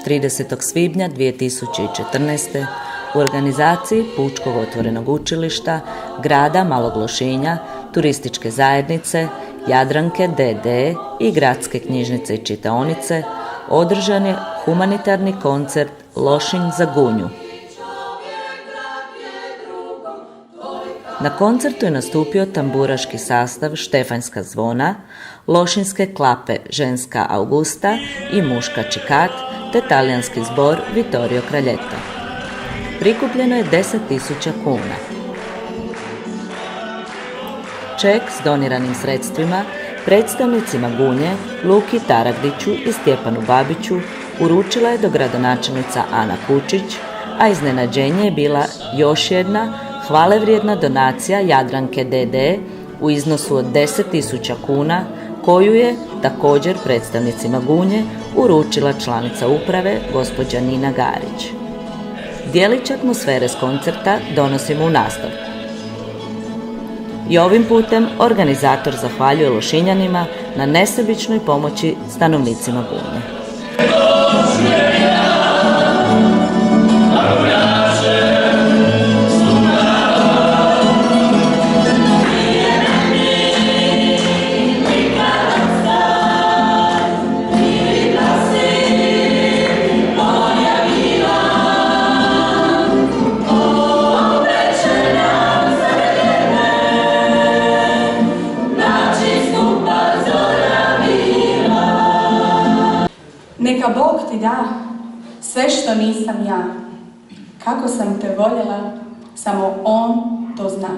30. svibnja 2014. u organizaciji Pučkog otvorenog učilišta, grada Malog Lošinja, turističke zajednice, Jadranke d.d. i gradske knjižnice i čitaonice održan je humanitarni koncert Lošinj za Gunju. Na koncertu je nastupio tamburaški sastav Štefanjska zvona, Lošinjske klape Ženska Augusta i Muška Čikat, te talijanski zbor Vittorio Kraljetto. Prikupljeno je 10.000 kuna. Ček s doniranim sredstvima predstavnicima Gunje, Luki Taragdiću i Stjepanu Babiću uručila je dogradonačelnica Ana Kučić, a iznenađenje je bila još jedna hvalevrijedna donacija Jadranke d.d. u iznosu od 10.000 kuna, koju je također predstavnicima Gunje uručila članica uprave gospođa Nina Garić. Djelić atmosfere s koncerta donosimo u nastavku. I ovim putem organizator zahvaljuje Lošinjanima na nesebičnoj pomoći stanovnicima Gunje. Neka Bog ti da sve što nisam ja. Kako sam te voljela, samo On to zna.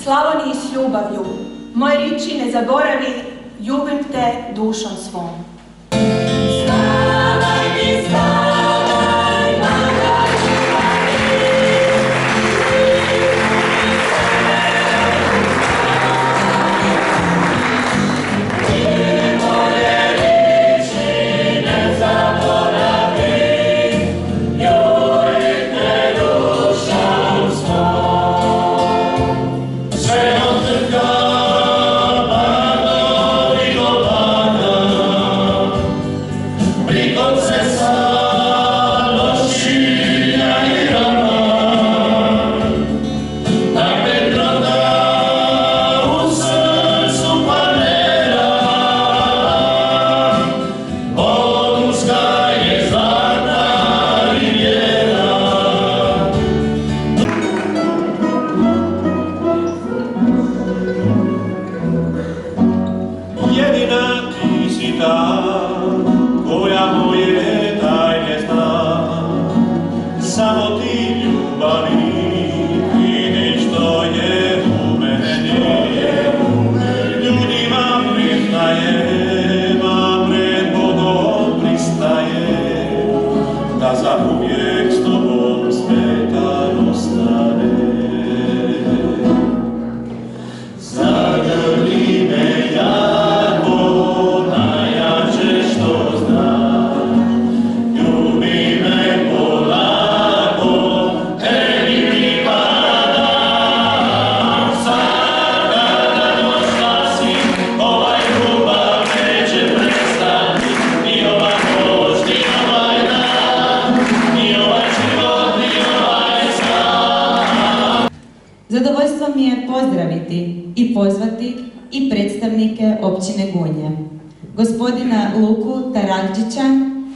Slavoniji s ljubavlju, moj riči ne zaboravi, ljubim te dušom svom. Zadovoljstvo mi je pozdraviti i pozvati i predstavnike općine Gunje, gospodina Luku Taragdića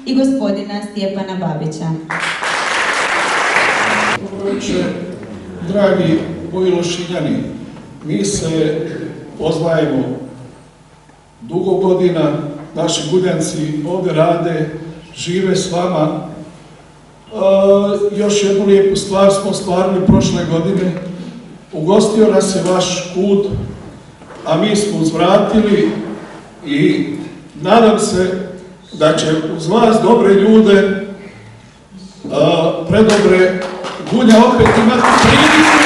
i gospodina Stjepana Babića. Dobroveče, dragi moji Lošinjani, mi se poznajemo dugo godina, naši Gunjanci ovdje rade, žive s vama. Još jednu lijepu stvar smo ostvarili prošle godine, ugostio nas je vaš KUD, a mi smo uzvratili i nadam se da će uz vas dobre ljude, predobre Gunja opet imati priliku.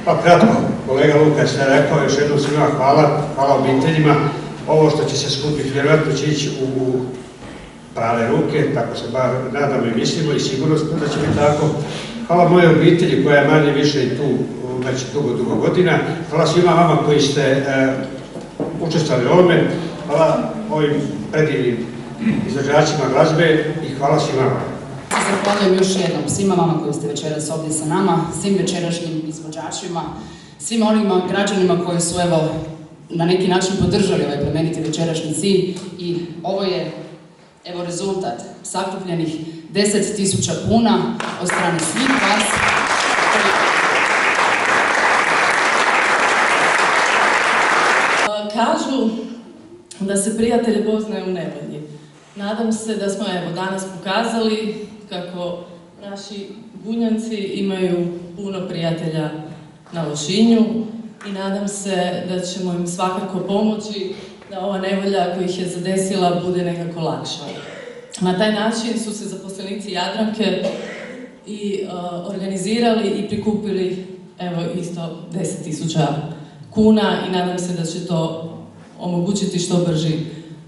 Pa kratko, kolega Lukas je rekao, još jednom svima hvala obiteljima. Ovo što će se skupiti, vjerojatno će ići u prave ruke, tako se bar nadamo i mislimo i sigurno smo da će biti tako. Hvala moje obitelji koja je manje više i tu već dugo godina. Hvala svima vama koji ste učestvovali u ovome. Hvala ovim predivnim izvođačima glazbe i hvala svima vama. Zahvaljujem još jednom svima vama koji ste večeras ovdje sa nama, svim večerašnjim izvođačima, svim onima građanima koji su na neki način podržali ovaj plemeniti večerašnji cilj i ovo je rezultat sakupljenih 10.000 kuna od strane svih vas. Kažu da se prijatelji poznaju u nevolji. Nadam se da smo danas pokazali kako naši Gunjanci imaju puno prijatelja na Lošinju i nadam se da ćemo im svakako pomoći da ova nevolja koja ih je zadesila bude nekako lakša. Na taj način su se zaposlenici Jadranke i organizirali i prikupili isto 10.000 kuna i nadam se da će to omogućiti što brži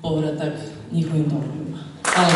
povratak njihovim domovima. Hvala.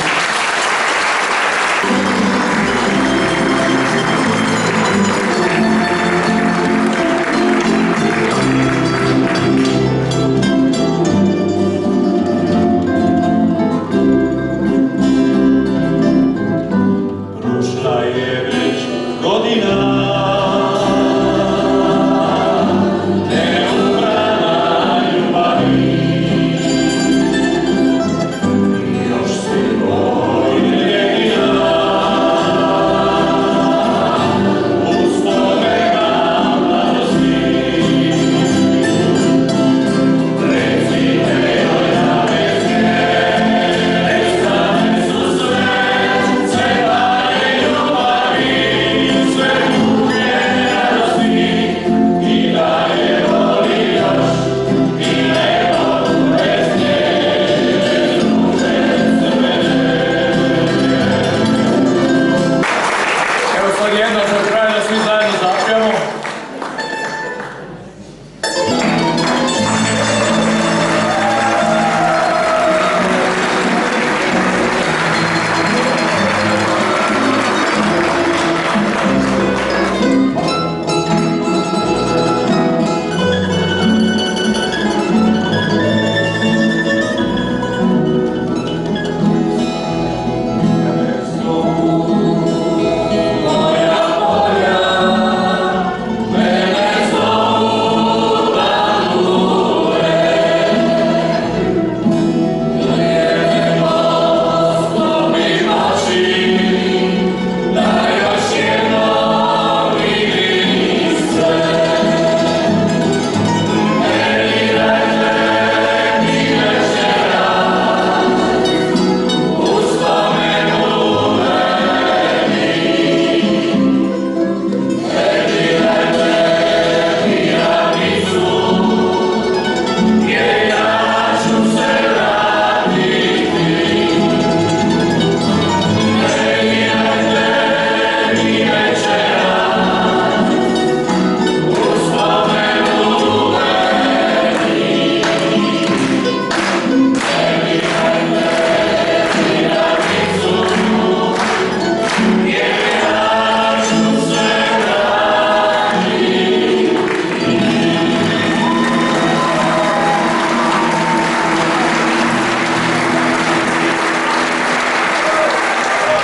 Jedno za kraj da svi